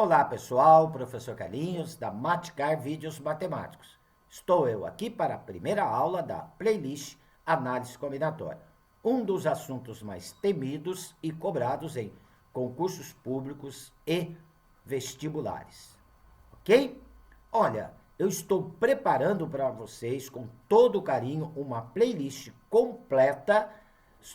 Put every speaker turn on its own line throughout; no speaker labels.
Olá pessoal, professor Carlinhos da Maticar Vídeos Matemáticos. Estou eu aqui para a primeira aula da playlist Análise Combinatória, um dos assuntos mais temidos e cobrados em concursos públicos e vestibulares. Ok? Olha, eu estou preparando para vocês com todo carinho uma playlist completa,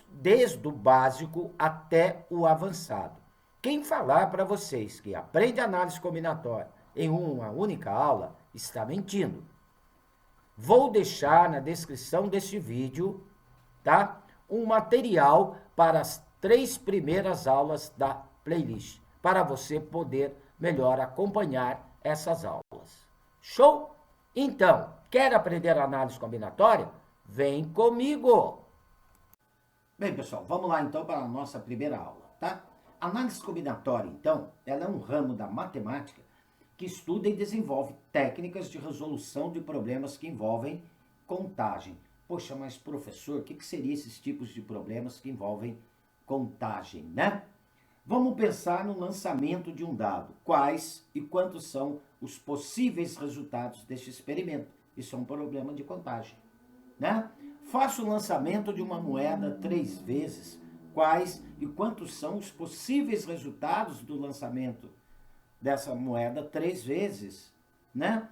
desde o básico até o avançado. Quem falar para vocês que aprende análise combinatória em uma única aula está mentindo. Vou deixar na descrição deste vídeo, tá? Um material para as 3 primeiras aulas da playlist, para você poder melhor acompanhar essas aulas. Show? Então, quer aprender análise combinatória? Vem comigo! Bem, pessoal, vamos lá então para a nossa primeira aula, tá? Análise combinatória, então, ela é um ramo da matemática que estuda e desenvolve técnicas de resolução de problemas que envolvem contagem. Poxa, mas professor, o que seriam esses tipos de problemas que envolvem contagem, né? Vamos pensar no lançamento de um dado. Quais e quantos são os possíveis resultados deste experimento? Isso é um problema de contagem, né? Faça o lançamento de uma moeda 3 vezes. Quais e quantos são os possíveis resultados do lançamento dessa moeda 3 vezes, né?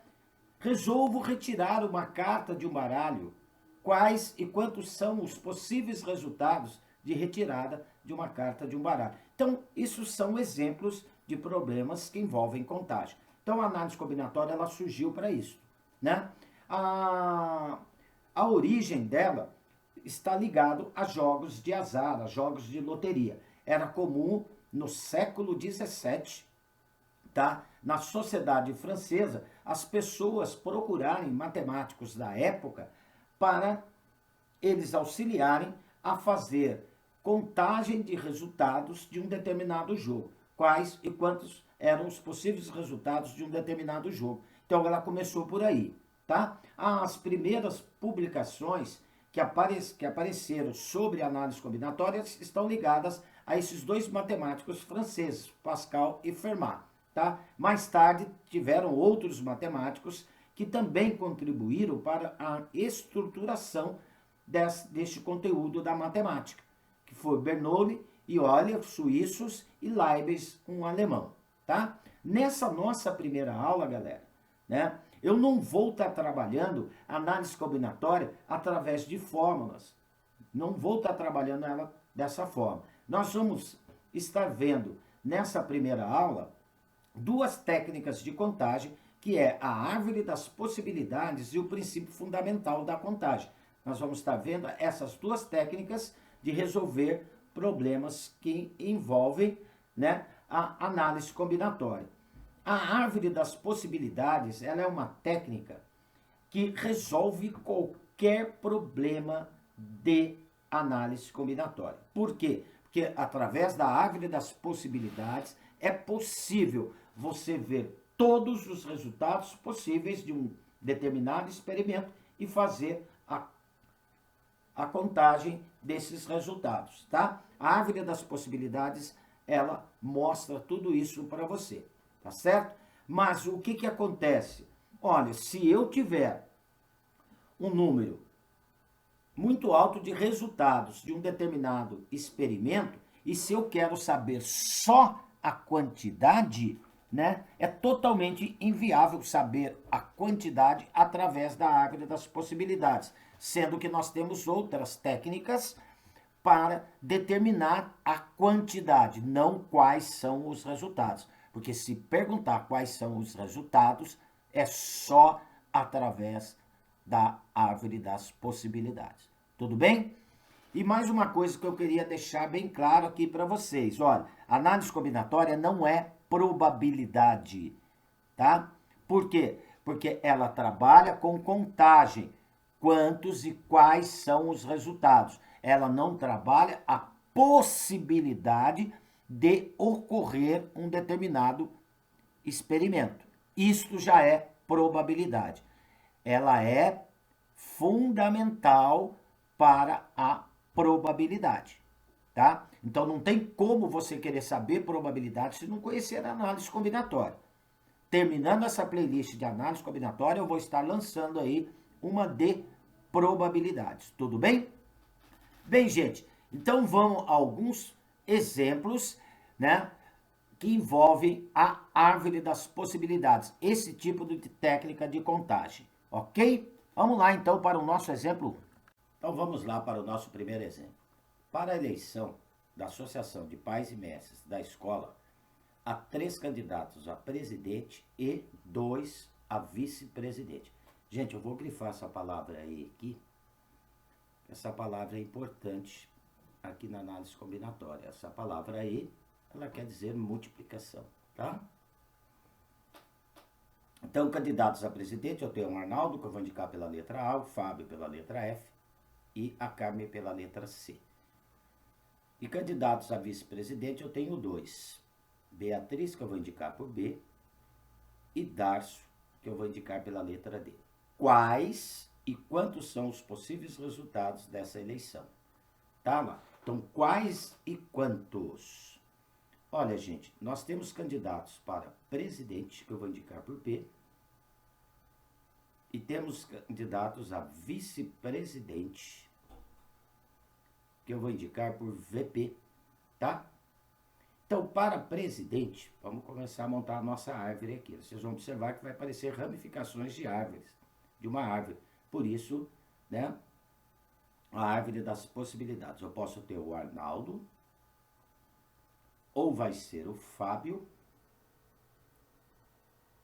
Resolvo retirar uma carta de um baralho. Quais e quantos são os possíveis resultados de retirada de uma carta de um baralho? Então, isso são exemplos de problemas que envolvem contagem. Então, a análise combinatória ela surgiu para isso, né? A origem dela está ligado a jogos de azar, a jogos de loteria. Era comum no século XVII, tá? Na sociedade francesa, as pessoas procurarem matemáticos da época para eles auxiliarem a fazer contagem de resultados de um determinado jogo. Quais e quantos eram os possíveis resultados de um determinado jogo. Então ela começou por aí, tá? As primeiras publicações que apareceram sobre análise combinatória estão ligadas a esses dois matemáticos franceses, Pascal e Fermat. Tá? Mais tarde, tiveram outros matemáticos que também contribuíram para a estruturação deste conteúdo da matemática, que foi Bernoulli e Euler, suíços, e Leibniz, um alemão. Tá? Nessa nossa primeira aula, galera, né, eu não vou estar trabalhando análise combinatória através de fórmulas. Não vou estar trabalhando ela dessa forma. Nós vamos estar vendo nessa primeira aula 2 técnicas de contagem, que é a árvore das possibilidades e o princípio fundamental da contagem. Nós vamos estar vendo essas 2 técnicas de resolver problemas que envolvem, né, a análise combinatória. A árvore das possibilidades, ela é uma técnica que resolve qualquer problema de análise combinatória. Por quê? Porque através da árvore das possibilidades é possível você ver todos os resultados possíveis de um determinado experimento e fazer a contagem desses resultados, tá? A árvore das possibilidades, ela mostra tudo isso para você. Tá certo? Mas o que acontece? Olha, se eu tiver um número muito alto de resultados de um determinado experimento, e se eu quero saber só a quantidade, né, é totalmente inviável saber a quantidade através da árvore das possibilidades, sendo que nós temos outras técnicas para determinar a quantidade, não quais são os resultados. Porque se perguntar quais são os resultados, é só através da árvore das possibilidades. Tudo bem? E mais uma coisa que eu queria deixar bem claro aqui para vocês. Olha, análise combinatória não é probabilidade, tá? Por quê? Porque ela trabalha com contagem. Quantos e quais são os resultados. Ela não trabalha a possibilidade de ocorrer um determinado experimento. Isto já é probabilidade. Ela é fundamental para a probabilidade, tá? Então não tem como você querer saber probabilidade se não conhecer a análise combinatória. Terminando essa playlist de análise combinatória, eu vou estar lançando aí uma de probabilidades. Tudo bem? Bem, gente, então vamos a alguns exemplos, né, que envolvem a árvore das possibilidades, esse tipo de técnica de contagem, ok? Vamos lá então para o nosso exemplo. Então vamos lá para o nosso primeiro exemplo. Para a eleição da Associação de Pais e Mestres da escola, há 3 candidatos a presidente e 2 a vice-presidente. Gente, eu vou grifar essa palavra aí aqui. Essa palavra é importante aqui na análise combinatória. Essa palavra aí, ela quer dizer multiplicação, tá? Então, candidatos a presidente, eu tenho o Arnaldo, que eu vou indicar pela letra A, o Fábio pela letra F e a Carmen pela letra C. E candidatos a vice-presidente, eu tenho 2. Beatriz, que eu vou indicar por B, e Darcio, que eu vou indicar pela letra D. Quais e quantos são os possíveis resultados dessa eleição? Tá lá. Então, quais e quantos? Olha, gente, nós temos candidatos para presidente, que eu vou indicar por P, e temos candidatos a vice-presidente, que eu vou indicar por VP, tá? Então, para presidente, vamos começar a montar a nossa árvore aqui. Vocês vão observar que vai aparecer ramificações de árvores, de uma árvore. Por isso, né, a árvore das possibilidades. Eu posso ter o Arnaldo, ou vai ser o Fábio,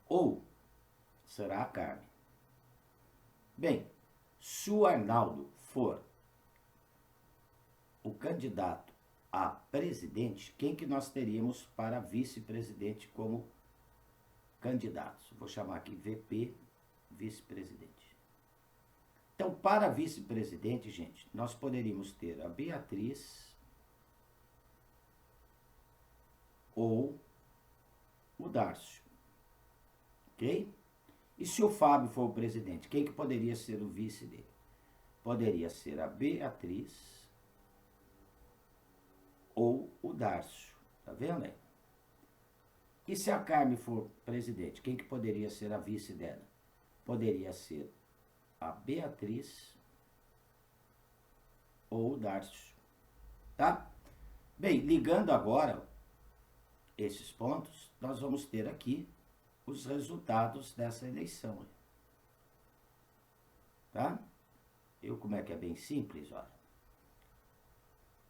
ou será a Carmen. Bem, se o Arnaldo for o candidato a presidente, quem que nós teríamos para vice-presidente como candidatos? Vou chamar aqui VP, vice-presidente. Então, para vice-presidente, gente, nós poderíamos ter a Beatriz ou o Darcio, ok? E se o Fábio for o presidente, quem que poderia ser o vice dele? Poderia ser a Beatriz ou o Darcio, tá vendo aí? E se a Carmen for presidente, quem que poderia ser a vice dela? Poderia ser a Beatriz ou o Darcio, tá? Bem, ligando agora esses pontos, nós vamos ter aqui os resultados dessa eleição, tá? Como é que é bem simples, olha.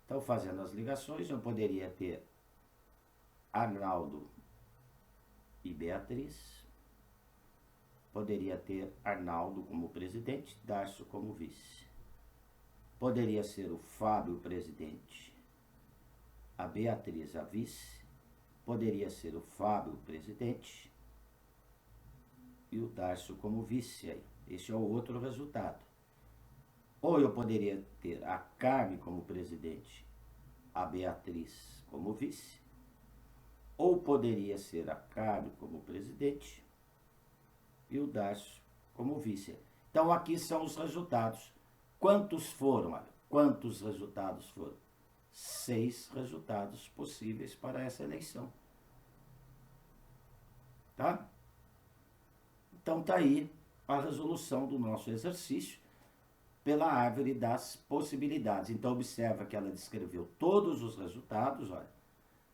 Então, fazendo as ligações, eu poderia ter Arnaldo e Beatriz. Poderia ter Arnaldo como presidente, Darcio como vice. Poderia ser o Fábio presidente, a Beatriz a vice. Poderia ser o Fábio presidente e o Darcio como vice aí. Esse é o outro resultado. Ou eu poderia ter a Carmen como presidente, a Beatriz como vice. Ou poderia ser a Carmen como presidente e o Darcio como vice. Então, aqui são os resultados. Quantos foram? Olha, quantos resultados foram? 6 resultados possíveis para essa eleição. Tá? Então, tá aí a resolução do nosso exercício pela árvore das possibilidades. Então, observa que ela descreveu todos os resultados, olha.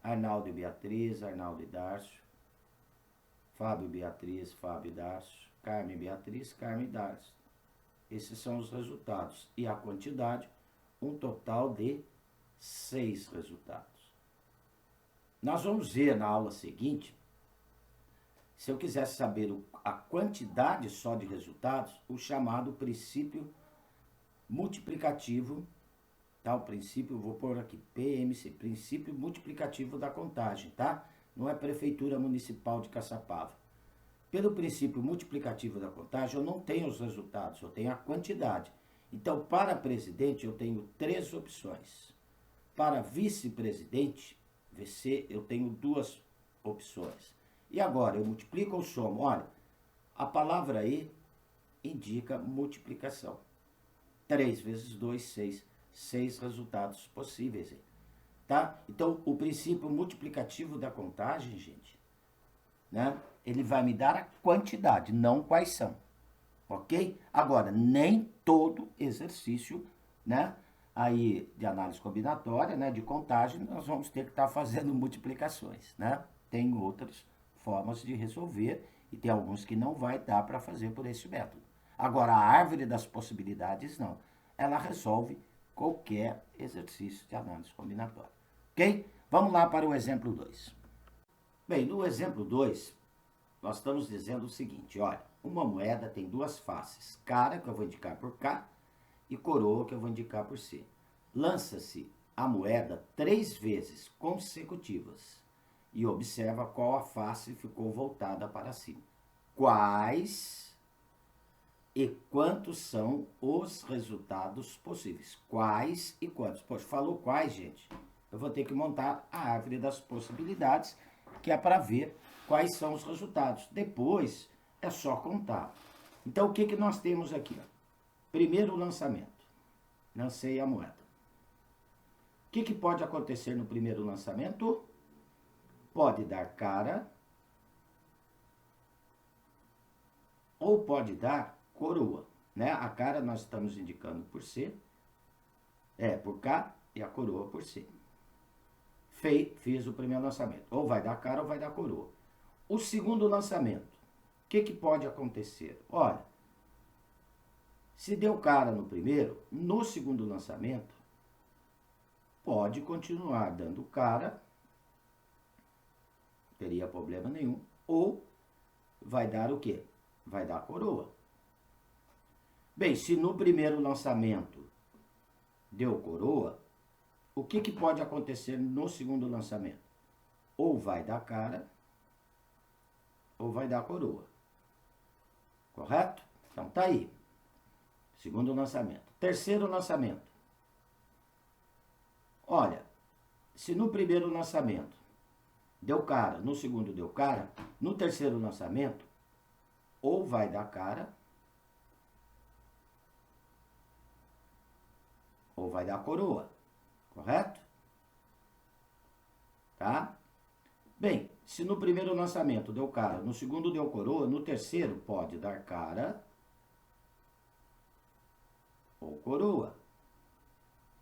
Arnaldo e Beatriz, Arnaldo e Darcio, Fábio e Beatriz, Fábio e Darcio, Carmen e Beatriz, Carmen e Darcio. Esses são os resultados. E a quantidade, um total de 6 resultados. Nós vamos ver na aula seguinte, se eu quisesse saber a quantidade só de resultados, o chamado princípio multiplicativo, tá? O princípio, vou pôr aqui, PMC, princípio multiplicativo da contagem, tá? Não é Prefeitura Municipal de Caçapava. Pelo princípio multiplicativo da contagem, eu não tenho os resultados, eu tenho a quantidade. Então, para presidente, eu tenho 3 opções. Para vice-presidente, VC, eu tenho 2 opções. E agora, eu multiplico ou somo? Olha, a palavra aí indica multiplicação. 3 vezes 2, 6. 6 resultados possíveis. tá? Então, o princípio multiplicativo da contagem, gente, né? Ele vai me dar a quantidade, não quais são, ok? Agora, nem todo exercício, né? Aí, de análise combinatória, né? De contagem, nós vamos ter que estar fazendo multiplicações, né? Tem outras formas de resolver e tem alguns que não vai dar para fazer por esse método. Agora, a árvore das possibilidades, não. Ela resolve qualquer exercício de análise combinatória. Ok? Vamos lá para o exemplo 2. Bem, no exemplo 2, nós estamos dizendo o seguinte, olha, uma moeda tem duas faces, cara, que eu vou indicar por K, e coroa, que eu vou indicar por C. Lança-se a moeda 3 vezes consecutivas e observa qual a face ficou voltada para cima. Quais e quantos são os resultados possíveis? Quais e quantos? Poxa, falou quais, gente? Eu vou ter que montar a árvore das possibilidades, que é para ver quais são os resultados. Depois é só contar. Então, o que, que nós temos aqui? Primeiro lançamento. Lancei a moeda. O que, que pode acontecer no primeiro lançamento? Pode dar cara ou pode dar coroa, né? A cara nós estamos indicando por C, por K, e a coroa por C. Fiz o primeiro lançamento. Ou vai dar cara ou vai dar coroa. O segundo lançamento, o que, que pode acontecer? Olha, se deu cara no primeiro, no segundo lançamento, pode continuar dando cara, não teria problema nenhum, ou vai dar o quê? Vai dar coroa. Bem, se no primeiro lançamento deu coroa, o que, que pode acontecer no segundo lançamento? Ou vai dar cara, ou vai dar coroa. Correto? Então tá aí. Segundo lançamento. Terceiro lançamento. Olha, se no primeiro lançamento deu cara, no segundo deu cara, no terceiro lançamento, ou vai dar cara, ou vai dar coroa. Correto? Tá? Bem, se no primeiro lançamento deu cara, no segundo deu coroa, no terceiro pode dar cara ou coroa.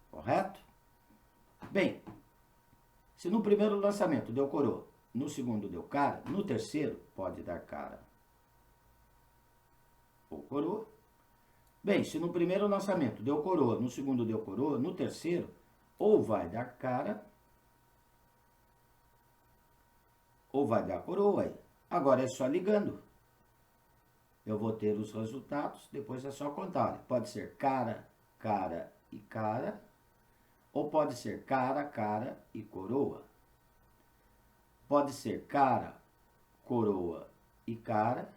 Correto? Bem, se no primeiro lançamento deu coroa, no segundo deu cara, no terceiro pode dar cara ou coroa. Bem, se no primeiro lançamento deu coroa, no segundo deu coroa, no terceiro ou vai dar cara ou vai dar coroa aí. Agora é só ligando. Eu vou ter os resultados, depois é só contar. Pode ser cara, cara e cara, ou pode ser cara, cara e coroa. Pode ser cara, coroa e cara,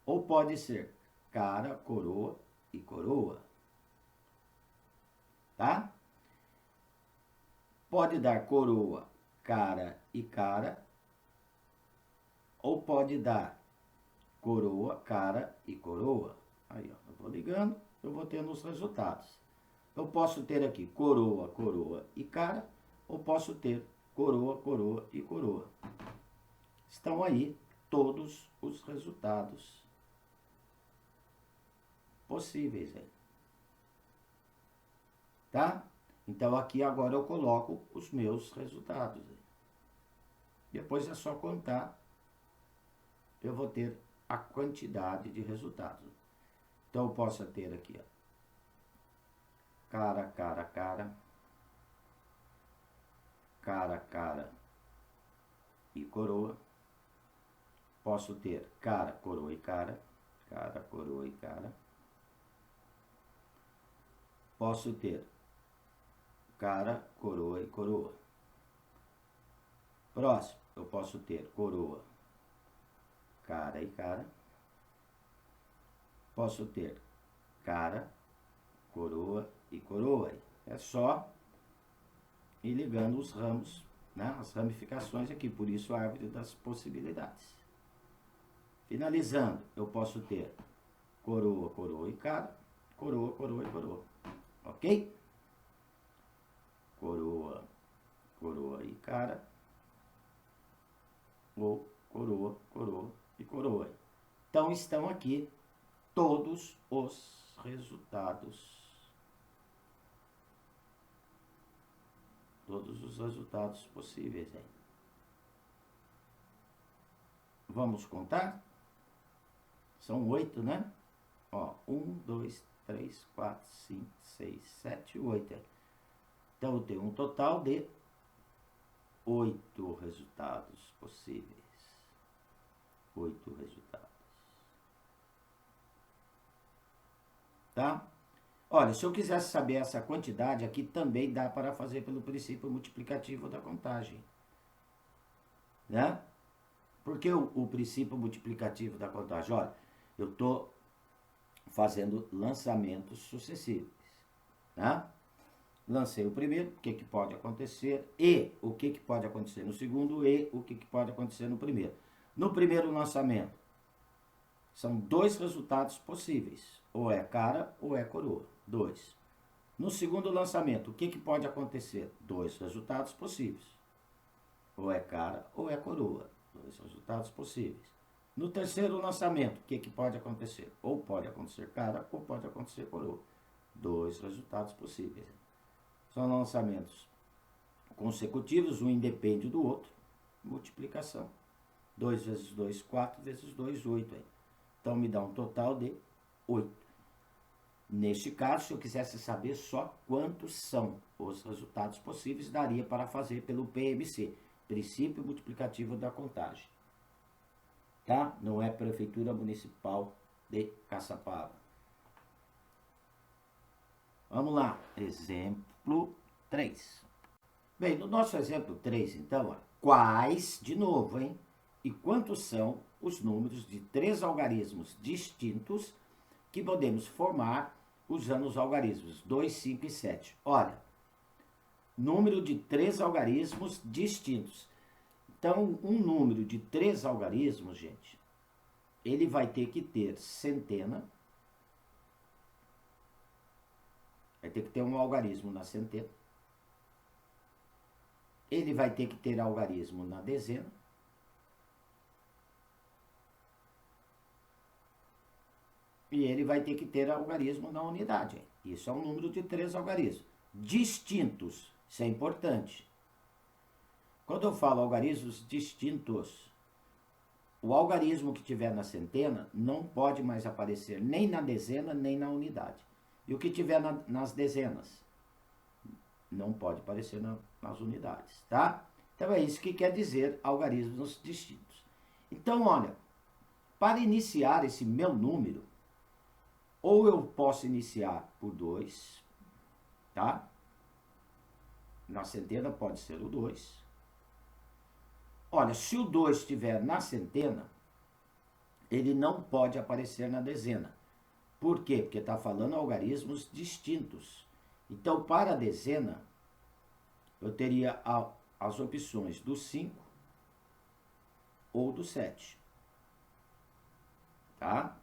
ou pode ser cara, coroa e coroa. Tá? Pode dar coroa, cara e cara, ou pode dar coroa, cara e coroa. Aí, ó, eu vou ligando, eu vou tendo os resultados. Eu posso ter aqui coroa, coroa e cara, ou posso ter coroa, coroa e coroa. Estão aí todos os resultados possíveis aí. Tá? Então aqui agora eu coloco os meus resultados aí. Depois é só contar, eu vou ter a quantidade de resultados. Então eu posso ter aqui, ó, cara, cara, cara, cara, cara e coroa. Posso ter cara, coroa e cara, cara, coroa e cara. Posso ter cara, coroa e coroa. Próximo, eu posso ter coroa, cara e cara. Posso ter cara, coroa e coroa. É só ir ligando os ramos, né, as ramificações aqui, por isso a árvore das possibilidades. Finalizando, eu posso ter coroa, coroa e cara, coroa, coroa e coroa. Ok? Coroa, coroa e cara, ou coroa, coroa e coroa. Então estão aqui todos os resultados. Todos os resultados possíveis aí. Vamos contar? São 8, né? Ó, 1, 2, 3, 4, 5, 6, 7, 8. Então eu tenho um total de 8 resultados possíveis. 8 resultados. Tá? Olha, se eu quisesse saber essa quantidade aqui, também dá para fazer pelo princípio multiplicativo da contagem. Né? Por que o princípio multiplicativo da contagem? Olha, eu estou fazendo lançamentos sucessivos. Né? Lancei o primeiro, o que pode acontecer, e o que pode acontecer no segundo, e o que pode acontecer no primeiro. No primeiro lançamento, são 2 resultados possíveis, ou é cara ou é coroa, 2. No segundo lançamento, o que pode acontecer? 2 resultados possíveis, ou é cara ou é coroa, 2 resultados possíveis. No terceiro lançamento, o que pode acontecer? Ou pode acontecer cara ou pode acontecer coroa, 2 resultados possíveis. São lançamentos consecutivos, um independe do outro, multiplicação. 2 vezes 2, 4 vezes 2, 8. Aí. Então, me dá um total de 8. Neste caso, se eu quisesse saber só quantos são os resultados possíveis, daria para fazer pelo PMC, Princípio Multiplicativo da Contagem. Tá? Não é Prefeitura Municipal de Caçapava. Vamos lá. Exemplo 3. Bem, no nosso exemplo 3, então, ó, quais, de novo, hein? E quantos são os números de 3 algarismos distintos que podemos formar usando os algarismos 2, 5 e 7. Olha, número de 3 algarismos distintos. Então, um número de 3 algarismos, gente, ele vai ter que ter centena. Vai ter que ter um algarismo na centena. Ele vai ter que ter algarismo na dezena. E ele vai ter que ter algarismo na unidade. Isso é um número de 3 algarismos. Distintos. Isso é importante. Quando eu falo algarismos distintos, o algarismo que tiver na centena não pode mais aparecer nem na dezena, nem na unidade. E o que tiver nas dezenas não pode aparecer nas unidades, tá? Então é isso que quer dizer algarismos distintos. Então, olha, para iniciar esse meu número, ou eu posso iniciar por 2, tá? Na centena pode ser o 2. Olha, se o 2 estiver na centena, ele não pode aparecer na dezena. Por quê? Porque está falando algarismos distintos. Então, para a dezena, eu teria as opções do 5 ou do 7. Tá?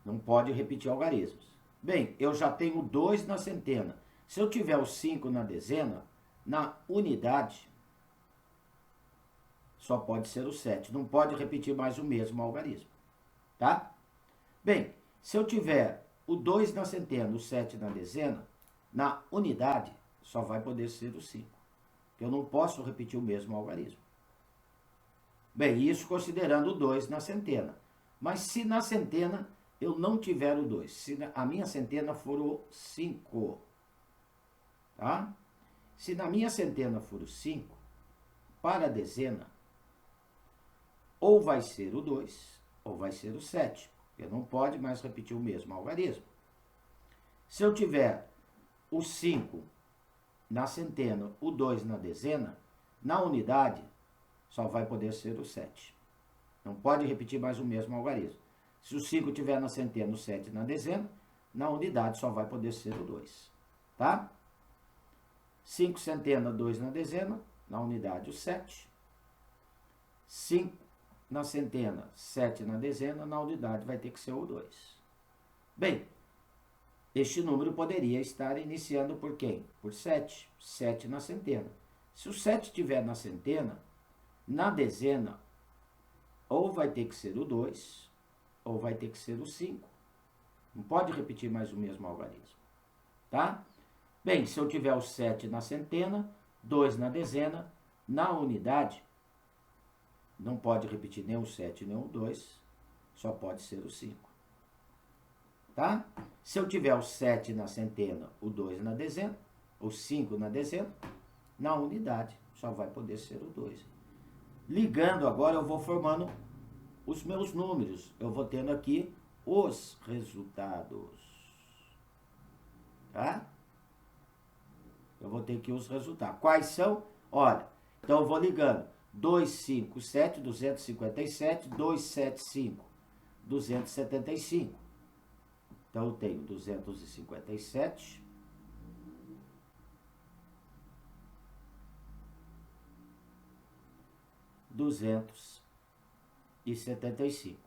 Não pode repetir algarismos. Bem, eu já tenho 2 na centena. Se eu tiver o 5 na dezena, na unidade, só pode ser o 7. Não pode repetir mais o mesmo algarismo. Tá? Bem, se eu tiver o 2 na centena, o 7 na dezena, na unidade, só vai poder ser o 5. Eu não posso repetir o mesmo algarismo. Bem, isso considerando o 2 na centena. Mas se na centena eu não tiver o 2, se a minha centena for o 5, tá? Se na minha centena for o 5, para a dezena, ou vai ser o 2, ou vai ser o 7, porque não pode mais repetir o mesmo algarismo. Se eu tiver o 5 na centena, o 2 na dezena, na unidade, só vai poder ser o 7. Não pode repetir mais o mesmo algarismo. Se o 5 estiver na centena, o 7 na dezena, na unidade só vai poder ser o 2. Tá? 5 centena, 2 na dezena, na unidade o 7. 5 na centena, 7 na dezena, na unidade vai ter que ser o 2. Bem, este número poderia estar iniciando por quem? Por 7. 7 na centena. Se o 7 estiver na centena, na dezena, ou vai ter que ser o 2, ou vai ter que ser o 5. Não pode repetir mais o mesmo algarismo. Tá? Bem, se eu tiver o 7 na centena, 2 na dezena, na unidade, não pode repetir nem o 7 nem o 2, só pode ser o 5. Tá? Se eu tiver o 7 na centena, o 2 na dezena, o 5 na dezena, na unidade só vai poder ser o 2. Ligando agora, eu vou formando os meus números. Eu vou tendo aqui os resultados. Tá? Eu vou ter aqui os resultados. Quais são? Olha, então eu vou ligando. 257, 257, 275, 275. Então eu tenho 257, 275.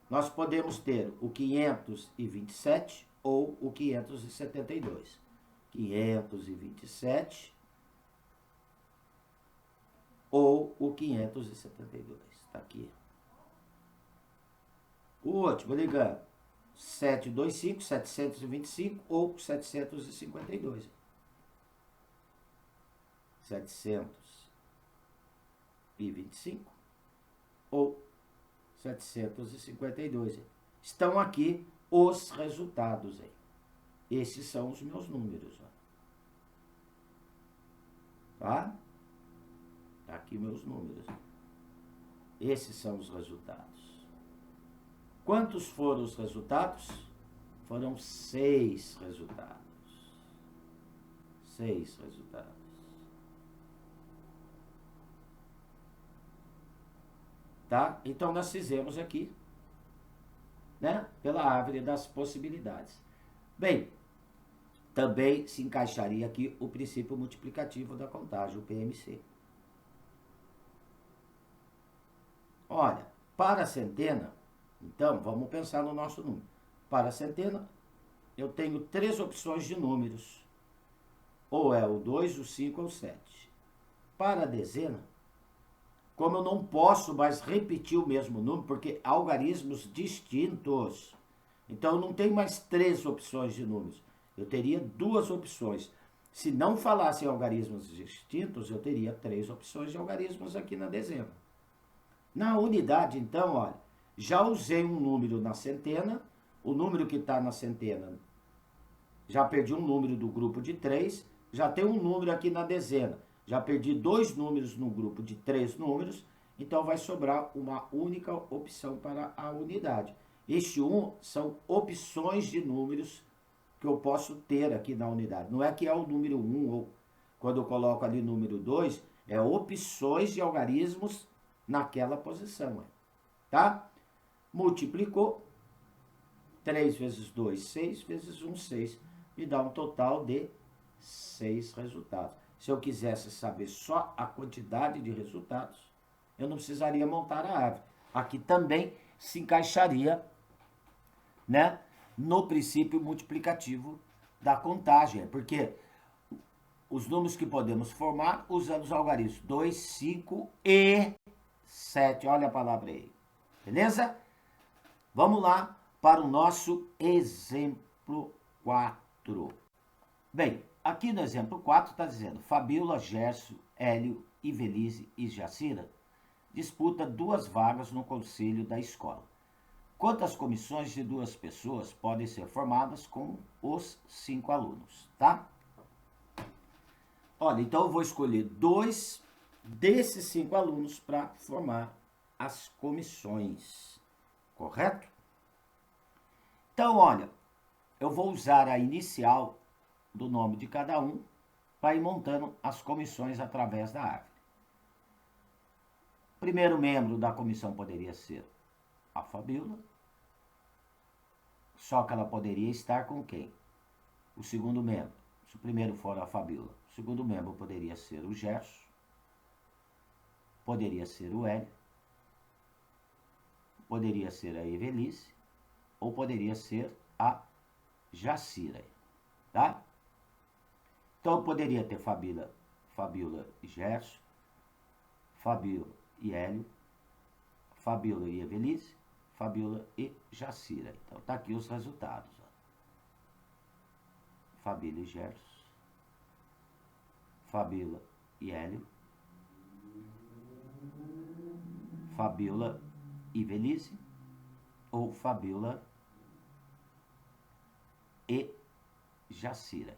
Nós podemos ter o 527 ou o 572. 527 ou o 572. Está aqui. O último, ligando. 725, 725 ou 752. 725 ou 752. Estão aqui os resultados aí. Esses são os meus números. Ó. Tá? Tá aqui meus números. Esses são os resultados. Quantos foram os resultados? Foram 6 resultados. 6 resultados. Tá? Então, nós fizemos aqui, né? Pela árvore das possibilidades. Bem, também se encaixaria aqui o princípio multiplicativo da contagem, o PMC. Olha, para a centena, então, vamos pensar no nosso número. Para a centena, eu tenho 3 opções de números. Ou é o 2, o 5 ou o 7. Para a dezena, como eu não posso mais repetir o mesmo número, porque algarismos distintos. Então, eu não tenho mais 3 opções de números. Eu teria 2 opções. Se não falasse em algarismos distintos, eu teria 3 opções de algarismos aqui na dezena. Na unidade, então, olha, já usei um número na centena, o número que está na centena, já perdi um número do grupo de 3, já tem um número aqui na dezena, já perdi 2 números no grupo de 3 números, então vai sobrar uma única opção para a unidade. Este 1 são opções de números que eu posso ter aqui na unidade. Não é que é o número 1, ou quando eu coloco ali número 2, é opções de algarismos naquela posição. Tá? Multiplicou, 3 vezes 2, 6, vezes 1, 6. Me dá um total de 6 resultados. Se eu quisesse saber só a quantidade de resultados, eu não precisaria montar a árvore. Aqui também se encaixaria, né, no princípio multiplicativo da contagem, porque os números que podemos formar usando os algarismos 2, 5 e 7. Olha a palavra aí. Beleza? Vamos lá para o nosso exemplo 4. Bem, aqui no exemplo 4 está dizendo: Fabíola, Gerson, Hélio, Ivelise e Jacira disputam 2 vagas no conselho da escola. Quantas comissões de 2 pessoas podem ser formadas com os 5 alunos, tá? Olha, então eu vou escolher 2 desses 5 alunos para formar as comissões, correto? Então, olha, eu vou usar a inicial do nome de cada um para ir montando as comissões através da árvore. O primeiro membro da comissão poderia ser a Fabíola, só que ela poderia estar com quem? O segundo membro. Se o primeiro for a Fabíola, o segundo membro poderia ser o Gerson, poderia ser o Hélio, poderia ser a Evelise, ou poderia ser a Jacira, tá? Então eu poderia ter Fabíola e Gerson, Fabíola e Hélio, Fabíola e Evelise, Fabíola e Jacira. Então tá aqui os resultados. Ó. Fabíola e Gerson, Fabíola e Hélio, Fabíola e Evelise, ou Fabíola e Jacira,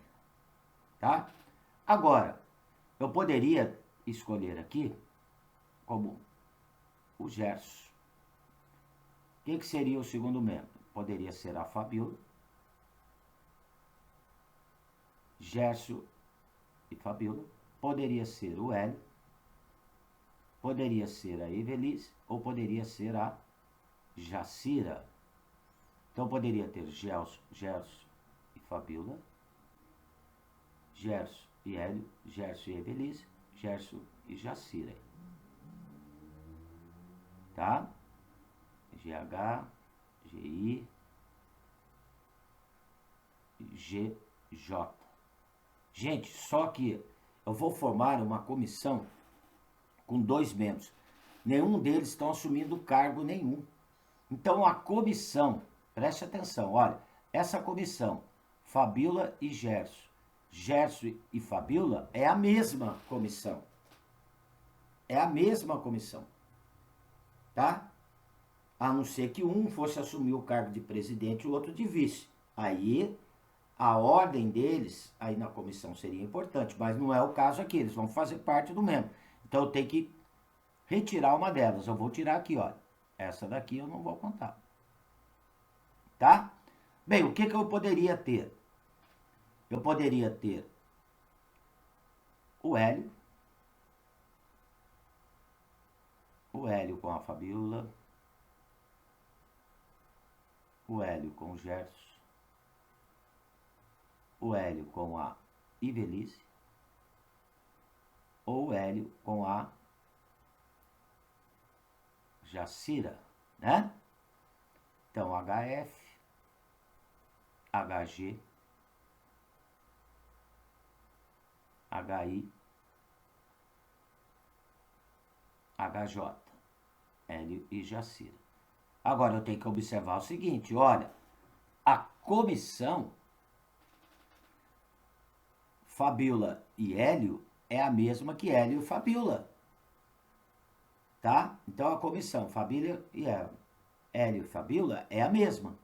tá? Agora, eu poderia escolher aqui como o Gerson. O que seria o segundo membro? Poderia ser a Fabíola, Gerson e Fabíola. Poderia ser o Hélio, poderia ser a Evelise, ou poderia ser a Jacira. Então, poderia ter Gerson e Fabíola, Gerson e Hélio, Gerson e Evelise, Gerson e Jacira. Tá? GH, GI, GJ. Gente, só que eu vou formar uma comissão com 2 membros. Nenhum deles estão assumindo cargo nenhum. Então, a comissão, preste atenção, olha, essa comissão, Fabíola e Gerson, Gerson e Fabíola, é a mesma comissão. É a mesma comissão. Tá? A não ser que um fosse assumir o cargo de presidente e o outro de vice. Aí, a ordem deles, aí na comissão seria importante, mas não é o caso aqui, eles vão fazer parte do membro. Então, eu tenho que retirar uma delas. Eu vou tirar aqui, olha. Essa daqui eu não vou contar. Tá? Bem, o que eu poderia ter? Eu poderia ter o Hélio com a Fabíola, o Hélio com o Gerson, o Hélio com a Ivelisse, ou o Hélio com a Jacira, né? Então, HF, HG, HI, HJ, Hélio e Jacira. Agora eu tenho que observar o seguinte, olha, a comissão Fabíola e Hélio é a mesma que Hélio e Fabíola. Tá? Então a comissão Fabíola e Hélio e Fabíola é a mesma.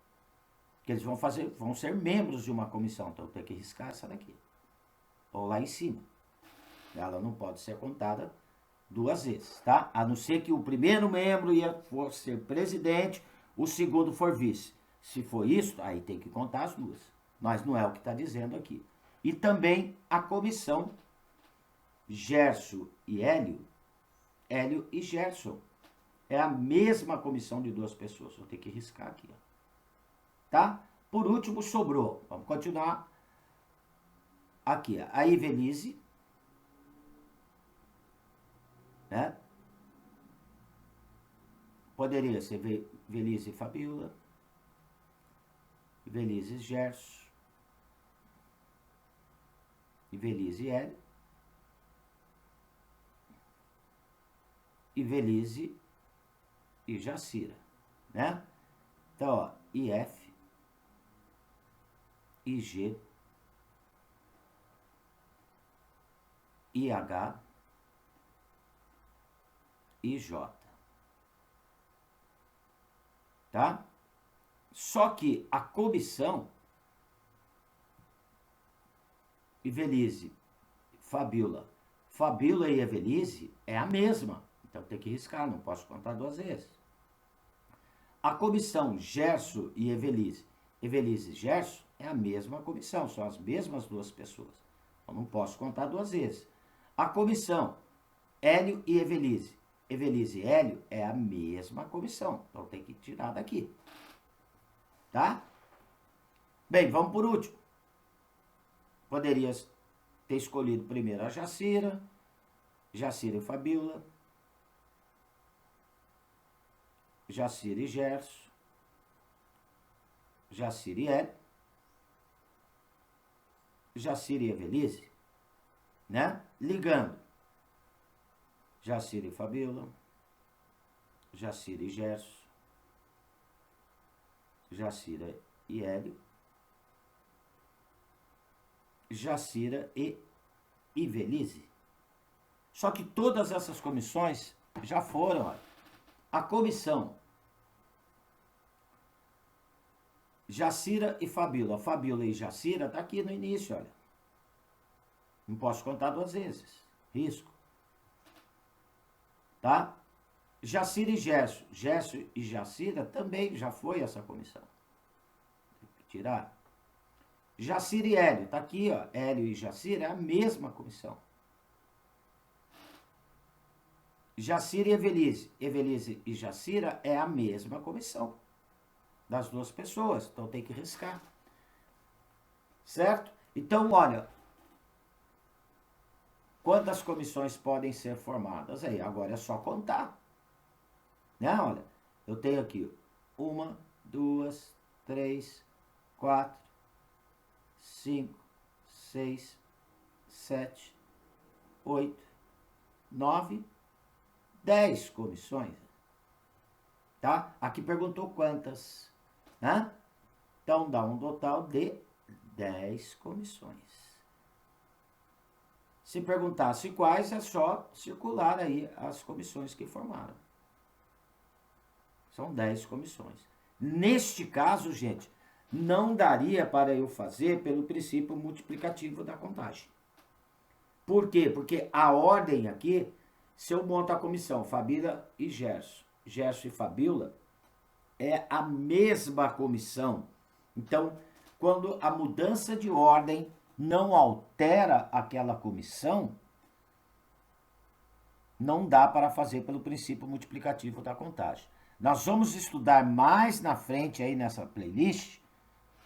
Que eles vão ser membros de uma comissão. Então eu tenho que riscar essa daqui. Ou lá em cima. Ela não pode ser contada 2 vezes, tá? A não ser que o primeiro membro for ser presidente, o segundo for vice. Se for isso, aí tem que contar as 2. Mas não é o que está dizendo aqui. E também a comissão Gerson e Hélio e Gerson. É a mesma comissão de 2 pessoas. Vou ter que riscar aqui, ó. Tá? Por último, sobrou. Vamos continuar. Aqui, ó. A Ivelise, né? Poderia ser Ivelise e Fabíola, Ivelise e Gerson, Ivelise e Hélio, Ivelise e Jacira, né? Então, ó, IF, IG, IH, IJ. Tá? Só que a comissão Ivelise, Fabíola e Evelise é a mesma. Então tem que riscar, não posso contar 2 vezes. A comissão Gerson e Evelise e Gerson é a mesma comissão, são as mesmas 2 pessoas. Então não posso contar 2 vezes. A comissão Hélio e Evelise e Hélio é a mesma comissão. Então tem que tirar daqui. Tá? Bem, vamos por último. Poderia ter escolhido primeiro a Jacira e Fabíola, Jacira e Gerson, Jacira e Hélio, Jacira e Evelise, né? Ligando Jacira e Fabíola, Jacira e Gerson, Jacira e Hélio, Jacira e Ivelise. Só que todas essas comissões já foram. Olha, a comissão Jacira e Fabíola, Fabíola e Jacira, está aqui no início, olha. Não posso contar 2 vezes. Risco. Tá? Jacira e Gerson. Gerson e Jacira também já foi essa comissão. Tem que tirar. Jacira e Hélio. Está aqui, ó. Hélio e Jacira é a mesma comissão. Jacira e Evelise. Evelise e Jacira é a mesma comissão. Das 2 pessoas. Então tem que riscar. Certo? Então, olha. Quantas comissões podem ser formadas? Aí, agora é só contar. Né? Olha, eu tenho aqui 1, 2, 3, 4, 5, 6, 7, 8, 9, 10 comissões. Tá? Aqui perguntou quantas. Né? Então, dá um total de 10 comissões. Se perguntasse quais, é só circular aí as comissões que formaram. São 10 comissões. Neste caso, gente, não daria para eu fazer pelo princípio multiplicativo da contagem. Por quê? Porque a ordem aqui, se eu monto a comissão Fabíola e Gerson, Gerson e Fabíola, é a mesma comissão. Então, quando a mudança de ordem não altera aquela comissão, não dá para fazer pelo princípio multiplicativo da contagem. Nós vamos estudar mais na frente aí nessa playlist,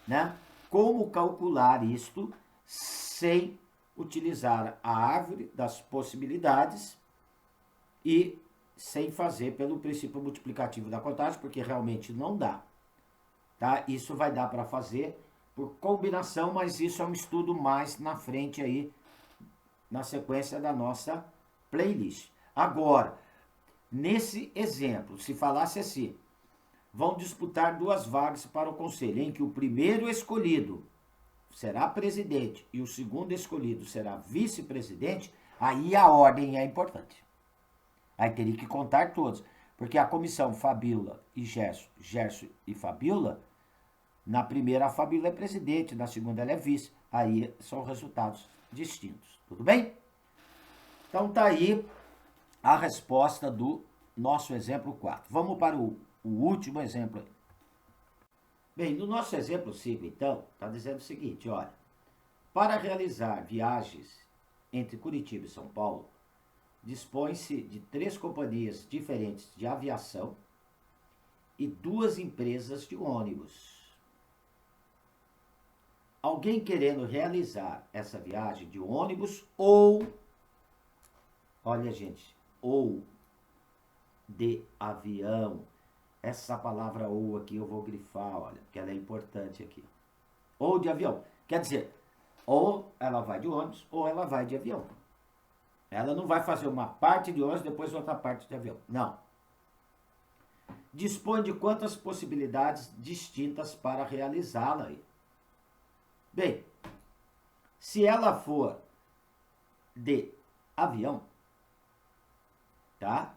né, como calcular isto sem utilizar a árvore das possibilidades e sem fazer pelo princípio multiplicativo da contagem, porque realmente não dá. Tá? Isso vai dar para fazer por combinação, mas isso é um estudo mais na frente aí, na sequência da nossa playlist. Agora, nesse exemplo, se falasse assim, vão disputar 2 vagas para o conselho, em que o primeiro escolhido será presidente e o segundo escolhido será vice-presidente, aí a ordem é importante. Aí teria que contar todos, porque a comissão Fabíola e Gerson, Gerson e Fabíola, na primeira a Fabíola é presidente, na segunda ela é vice. Aí são resultados distintos. Tudo bem? Então tá aí a resposta do nosso exemplo 4. Vamos para o último exemplo aí. Bem, no nosso exemplo 5, então, está dizendo o seguinte, olha. Para realizar viagens entre Curitiba e São Paulo, dispõe-se de 3 companhias diferentes de aviação e 2 empresas de ônibus. Alguém querendo realizar essa viagem de ônibus ou, olha gente, ou de avião. Essa palavra ou aqui eu vou grifar, olha, porque ela é importante aqui. Ou de avião. Quer dizer, ou ela vai de ônibus ou ela vai de avião. Ela não vai fazer uma parte de ônibus depois outra parte de avião. Não. Dispõe de quantas possibilidades distintas para realizá-la aí? Bem, se ela for de avião, tá?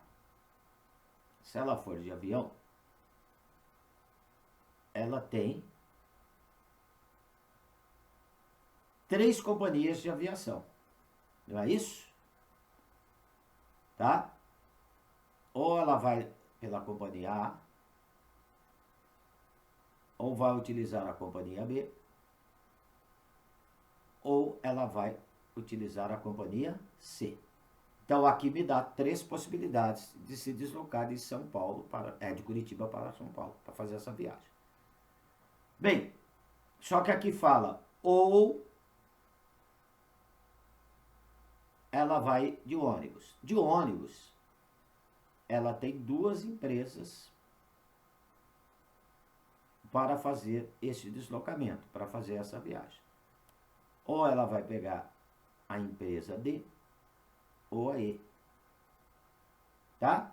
Se ela for de avião, ela tem 3 companhias de aviação. Não é isso? Tá? Ou ela vai pela companhia A, ou vai utilizar a companhia B, ou ela vai utilizar a companhia C. Então aqui me dá 3 possibilidades de se deslocar de São Paulo de Curitiba para São Paulo, para fazer essa viagem. Bem, só que aqui fala ou ela vai de ônibus. De ônibus, ela tem 2 empresas para fazer esse deslocamento, para fazer essa viagem. Ou ela vai pegar a empresa D ou a E. Tá?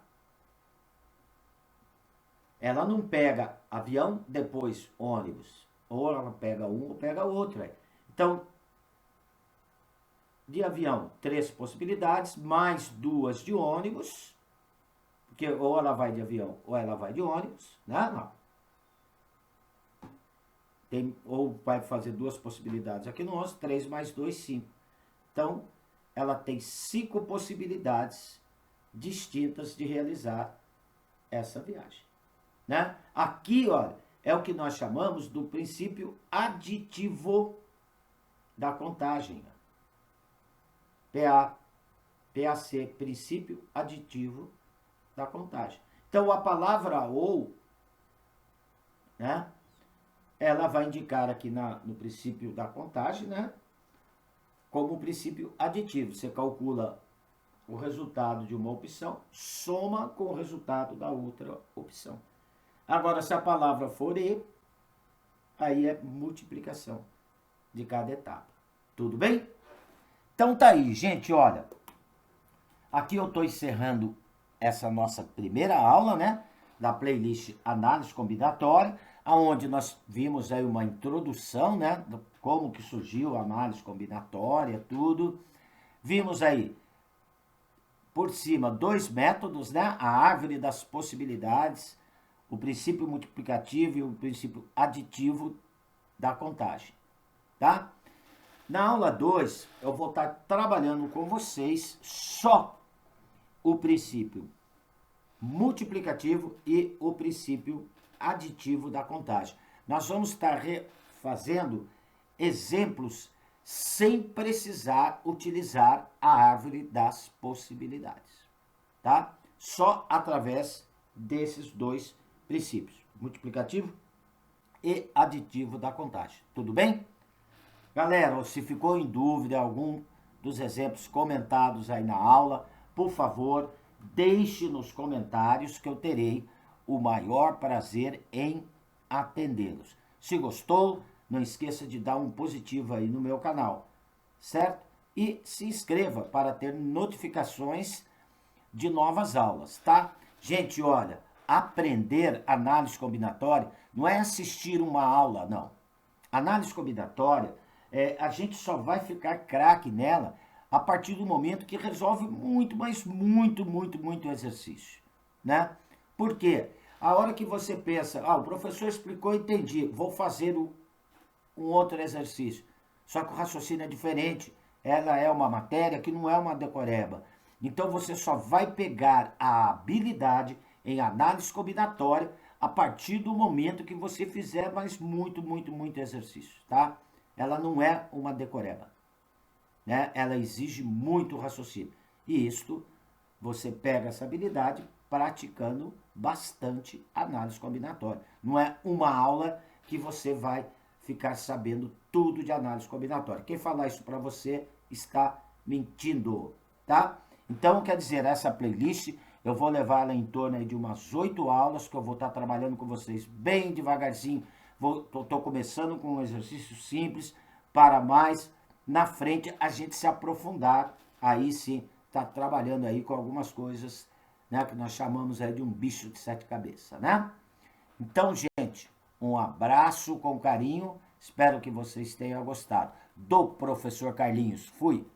Ela não pega avião, depois ônibus. Ou ela pega um ou pega outro. Então, de avião, 3 possibilidades, mais 2 de ônibus. Porque ou ela vai de avião ou ela vai de ônibus. Né? Não. Ou vai fazer 2 possibilidades aqui no 11, 3 mais 2, 5. Então, ela tem 5 possibilidades distintas de realizar essa viagem. Né? Aqui, olha, é o que nós chamamos do princípio aditivo da contagem. PAC, princípio aditivo da contagem. Então, a palavra ou, né, ela vai indicar aqui no princípio da contagem, né, como princípio aditivo. Você calcula o resultado de uma opção, soma com o resultado da outra opção. Agora, se a palavra for e, aí é multiplicação de cada etapa. Tudo bem? Então tá aí, gente, olha. Aqui eu estou encerrando essa nossa primeira aula, né, da playlist Análise Combinatória, onde nós vimos aí uma introdução, né, de como que surgiu a análise combinatória, tudo. Vimos aí, por cima, 2 métodos, né, a árvore das possibilidades, o princípio multiplicativo e o princípio aditivo da contagem, tá? Na aula 2, eu vou estar trabalhando com vocês só o princípio multiplicativo e o princípio aditivo da contagem. Nós vamos estar fazendo exemplos sem precisar utilizar a árvore das possibilidades, tá? Só através desses 2 princípios, multiplicativo e aditivo da contagem. Tudo bem? Galera, se ficou em dúvida algum dos exemplos comentados aí na aula, por favor, deixe nos comentários que eu terei o maior prazer em atendê-los. Se gostou, não esqueça de dar um positivo aí no meu canal, certo? E se inscreva para ter notificações de novas aulas, tá? Gente, olha, aprender análise combinatória não é assistir uma aula, não. Análise combinatória, a gente só vai ficar craque nela a partir do momento que resolve muito, mas muito exercício, né? Por quê? A hora que você pensa, o professor explicou, entendi, vou fazer um outro exercício. Só que o raciocínio é diferente. Ela é uma matéria que não é uma decoreba. Então você só vai pegar a habilidade em análise combinatória a partir do momento que você fizer mais muito exercício, tá? Ela não é uma decoreba, né? Ela exige muito raciocínio. E isto, você pega essa habilidade praticando bastante análise combinatória. Não é uma aula que você vai ficar sabendo tudo de análise combinatória. Quem falar isso para você está mentindo, tá? Então, quer dizer, essa playlist eu vou levar ela em torno aí de umas 8 aulas que eu vou estar trabalhando com vocês bem devagarzinho. Estou começando com um exercício simples para mais na frente a gente se aprofundar. Aí sim, tá trabalhando aí com algumas coisas, né, que nós chamamos aí de um bicho de 7 cabeças, né? Então, gente, um abraço com carinho. Espero que vocês tenham gostado. Do professor Carlinhos. Fui.